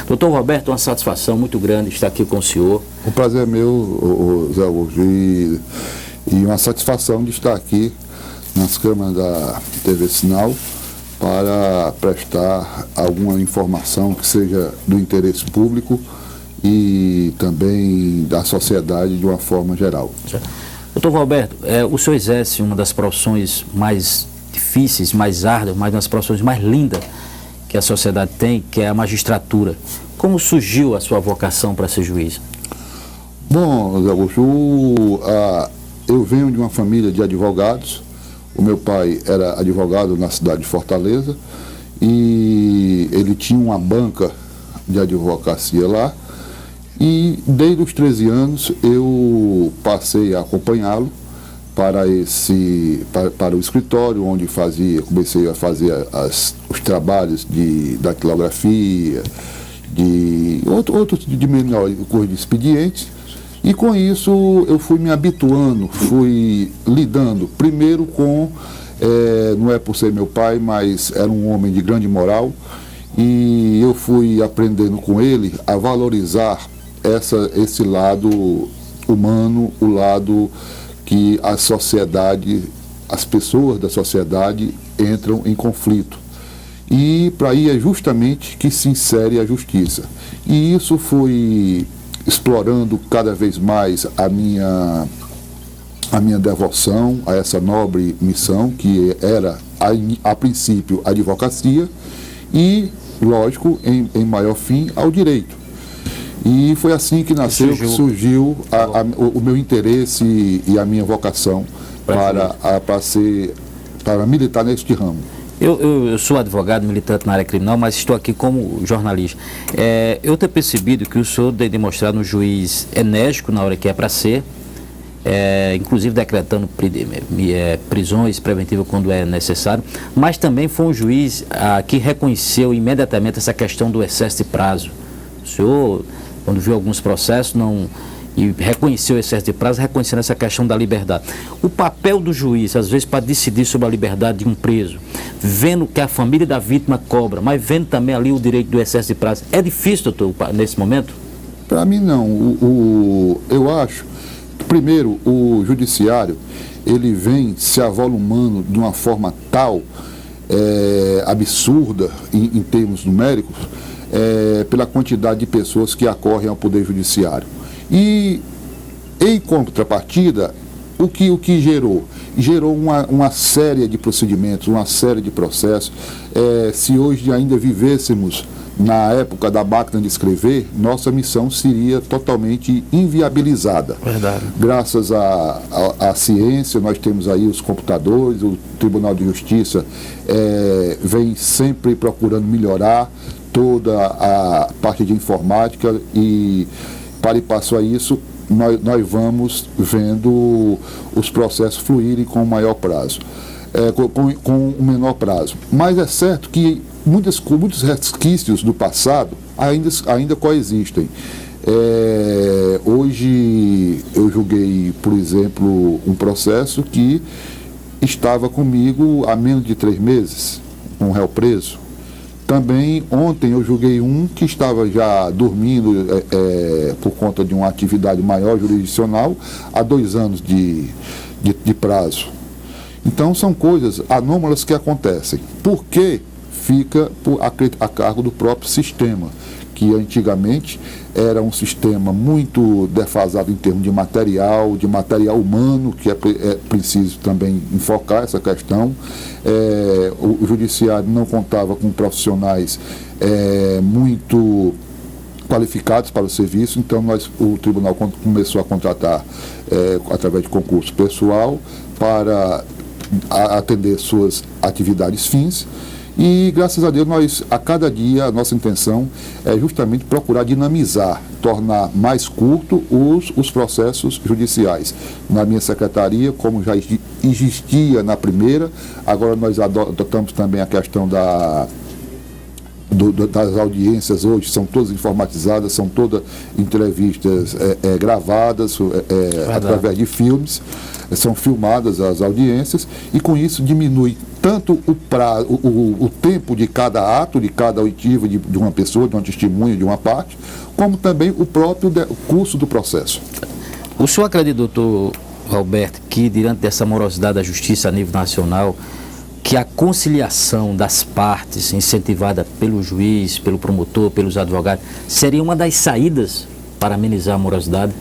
Doutor Roberto, uma satisfação muito grande estar aqui com o senhor. O prazer é meu, Zé Augusto, e uma satisfação de estar aqui nas câmeras da TV Sinal para prestar alguma informação que seja do interesse público e também da sociedade de uma forma geral. Doutor Roberto, o senhor exerce uma das profissões mais difíceis, mais árduas, mas uma das profissões mais lindas que a sociedade tem, que é a magistratura. Como surgiu a sua vocação para ser juiz? Bom, Zé Augusto, eu venho de uma família de advogados. O meu pai era advogado na cidade de Fortaleza e ele tinha uma banca de advocacia lá. E desde os 13 anos eu passei a acompanhá-lo para o escritório, onde comecei a fazer os trabalhos de datilografia, de outros de menor cor de expedientes. E com isso eu fui me habituando, fui lidando primeiro com, não é por ser meu pai, mas era um homem de grande moral, e eu fui aprendendo com ele a valorizar esse lado humano, o lado que a sociedade, as pessoas da sociedade entram em conflito. E para aí é justamente que se insere a justiça. E isso foi explorando cada vez mais a minha devoção a essa nobre missão, que era, a princípio, a advocacia e, lógico, em maior fim, ao direito. E foi assim que nasceu, que surgiu o meu interesse e a minha vocação para militar neste ramo. Eu sou advogado, militante na área criminal, mas estou aqui como jornalista. Eu tenho percebido que o senhor tem demonstrado um juiz enérgico na hora que é para ser, inclusive decretando prisões preventivas quando é necessário, mas também foi um juiz que reconheceu imediatamente essa questão do excesso de prazo. O senhor, quando viu alguns processos, e reconheceu o excesso de prazo, reconhecendo essa questão da liberdade. O papel do juiz, às vezes, para decidir sobre a liberdade de um preso, vendo que a família da vítima cobra, mas vendo também ali o direito do excesso de prazo, é difícil, doutor, nesse momento? Para mim, não. Eu acho que, primeiro, o judiciário, ele vem se avolumando de uma forma tal, absurda, em termos numéricos, pela quantidade de pessoas que acorrem ao Poder Judiciário. E, em contrapartida, o que gerou? Gerou uma série de procedimentos, uma série de processos. Se hoje ainda vivêssemos na época da máquina de escrever, nossa missão seria totalmente inviabilizada. Verdade. Graças à ciência, nós temos aí os computadores, o Tribunal de Justiça vem sempre procurando melhorar toda a parte de informática e, para e passo a isso, nós vamos vendo os processos fluírem com o maior prazo, com o menor prazo. Mas é certo que muitos resquícios do passado ainda coexistem. Hoje eu julguei, por exemplo, um processo que estava comigo há menos de 3 meses, um réu preso. Também ontem eu julguei um que estava já dormindo por conta de uma atividade maior jurisdicional há 2 anos de prazo. Então são coisas anômalas que acontecem. Porque fica a cargo do próprio sistema, que antigamente era um sistema muito defasado em termos de material humano, que é preciso também enfocar essa questão. O judiciário não contava com profissionais muito qualificados para o serviço, então o tribunal começou a contratar, através de concurso pessoal, para atender suas atividades fins. E, graças a Deus, a cada dia, a nossa intenção é justamente procurar dinamizar, tornar mais curto os processos judiciais. Na minha secretaria, como já existia na primeira, agora nós adotamos também a questão das audiências hoje são todas informatizadas, são todas entrevistas gravadas através de filmes, são filmadas as audiências, e com isso diminui tanto o tempo de cada ato, de cada oitiva de uma pessoa, de uma testemunha, de uma parte, como também o próprio curso do processo. O senhor acredita, doutor Alberto, que diante dessa morosidade da justiça a nível nacional, que a conciliação das partes, incentivada pelo juiz, pelo promotor, pelos advogados, seria uma das saídas para amenizar a morosidade?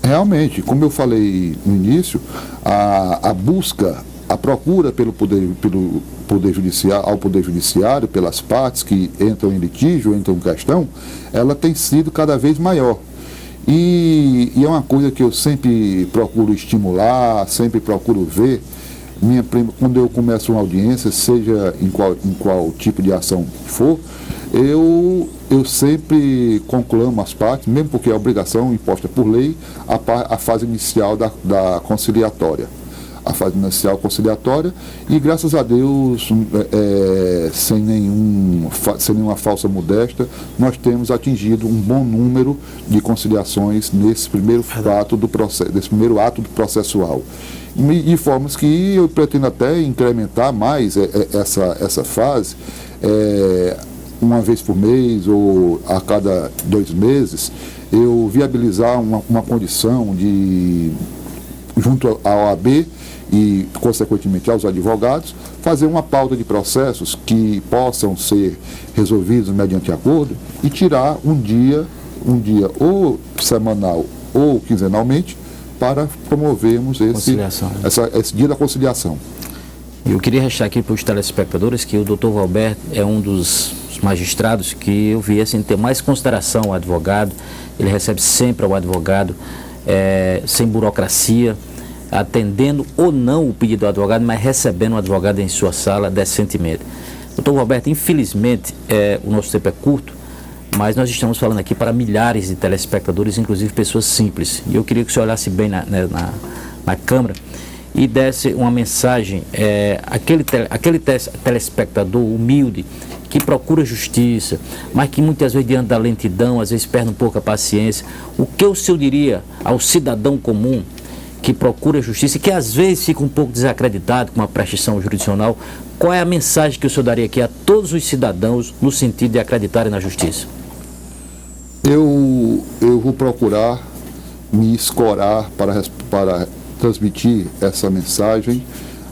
Realmente, como eu falei no início, a busca, a procura pelo poder judiciário, pelas partes que entram em litígio, entram em questão, ela tem sido cada vez maior. E é uma coisa que eu sempre procuro estimular, sempre procuro ver. Quando eu começo uma audiência, seja em qual tipo de ação for, eu sempre conclamo as partes, mesmo porque é obrigação imposta por lei, a fase inicial da conciliatória. A fase inicial conciliatória, e graças a Deus, sem nenhuma falsa modéstia, nós temos atingido um bom número de conciliações nesse primeiro ato do processual. De formas que eu pretendo até incrementar mais essa fase, uma vez por mês ou a cada 2 meses, eu viabilizar uma condição junto à OAB e, consequentemente, aos advogados, fazer uma pauta de processos que possam ser resolvidos mediante acordo e tirar um dia ou semanal ou quinzenalmente, para promovermos esse dia da conciliação. Eu queria deixar aqui para os telespectadores que o doutor Valberto é um dos magistrados que eu vi assim, ter mais consideração ao advogado. Ele recebe sempre ao advogado, sem burocracia, atendendo ou não o pedido do advogado, mas recebendo o advogado em sua sala decentemente. Doutor Valberto, infelizmente, o nosso tempo é curto, mas nós estamos falando aqui para milhares de telespectadores, inclusive pessoas simples. E eu queria que o senhor olhasse bem na câmera e desse uma mensagem, aquele telespectador humilde, que procura justiça, mas que muitas vezes diante da lentidão, às vezes perde um pouco a paciência. O que o senhor diria ao cidadão comum que procura justiça e que às vezes fica um pouco desacreditado com a prestação jurisdicional? Qual é a mensagem que o senhor daria aqui a todos os cidadãos no sentido de acreditarem na justiça? Eu vou procurar me escorar para transmitir essa mensagem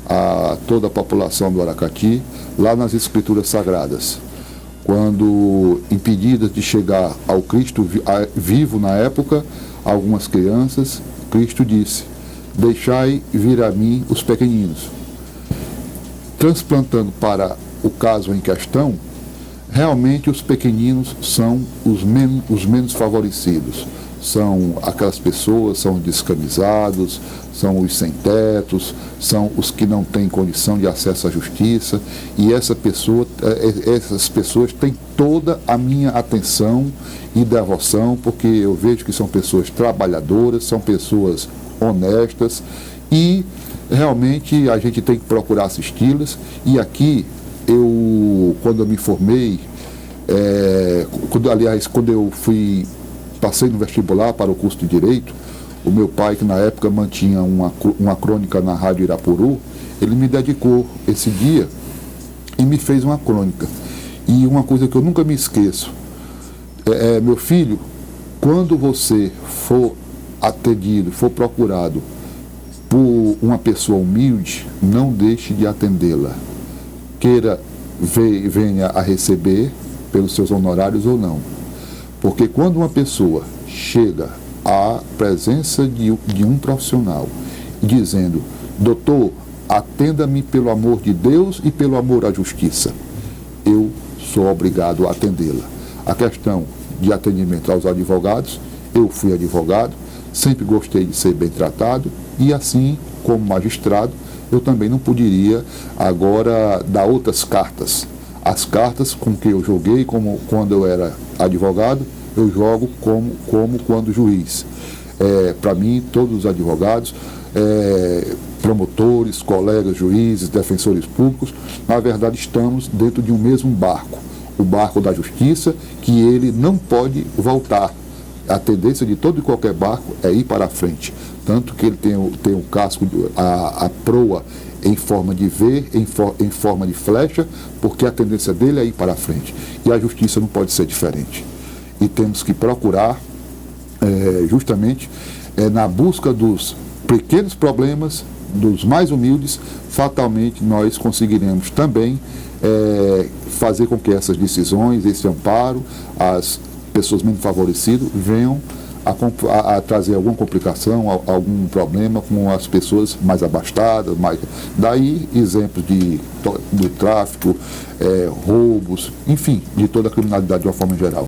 a toda a população do Aracati, lá nas Escrituras Sagradas. Quando impedidas de chegar ao Cristo vivo na época, algumas crianças, Cristo disse: deixai vir a mim os pequeninos. Transplantando para o caso em questão, realmente os pequeninos são os menos favorecidos. São aquelas pessoas, são os descamisados, são os sem-tetos, são os que não têm condição de acesso à justiça, e essas pessoas têm toda a minha atenção e devoção, porque eu vejo que são pessoas trabalhadoras, são pessoas honestas, e realmente a gente tem que procurar assisti-las. E aqui, quando eu me formei, quando eu passei no vestibular para o curso de Direito, o meu pai, que na época mantinha uma crônica na Rádio Irapuru, ele me dedicou esse dia e me fez uma crônica. E uma coisa que eu nunca me esqueço, meu filho, quando você for atendido, for procurado por uma pessoa humilde, não deixe de atendê-la. Venha a receber pelos seus honorários ou não. Porque quando uma pessoa chega à presença de um profissional dizendo: doutor, atenda-me pelo amor de Deus e pelo amor à justiça, eu sou obrigado a atendê-la. A questão de atendimento aos advogados, eu fui advogado, sempre gostei de ser bem tratado, e assim, como magistrado, eu também não poderia agora dar outras cartas. As cartas com que eu joguei quando eu era advogado, eu jogo como quando juiz. Para mim, todos os advogados, promotores, colegas, juízes, defensores públicos, na verdade estamos dentro de um mesmo barco. o barco da justiça, que ele não pode voltar. A tendência de todo e qualquer barco é ir para a frente. Tanto que ele tem o casco, a proa em forma de V, em forma de flecha, porque a tendência dele é ir para a frente. E a justiça não pode ser diferente. E temos que procurar, justamente, na busca dos pequenos problemas, dos mais humildes, fatalmente nós conseguiremos também fazer com que essas decisões, esse amparo, as pessoas menos favorecidas venham a trazer alguma complicação, algum problema com as pessoas mais abastadas. Daí exemplos do tráfico, roubos, enfim, de toda a criminalidade de uma forma geral.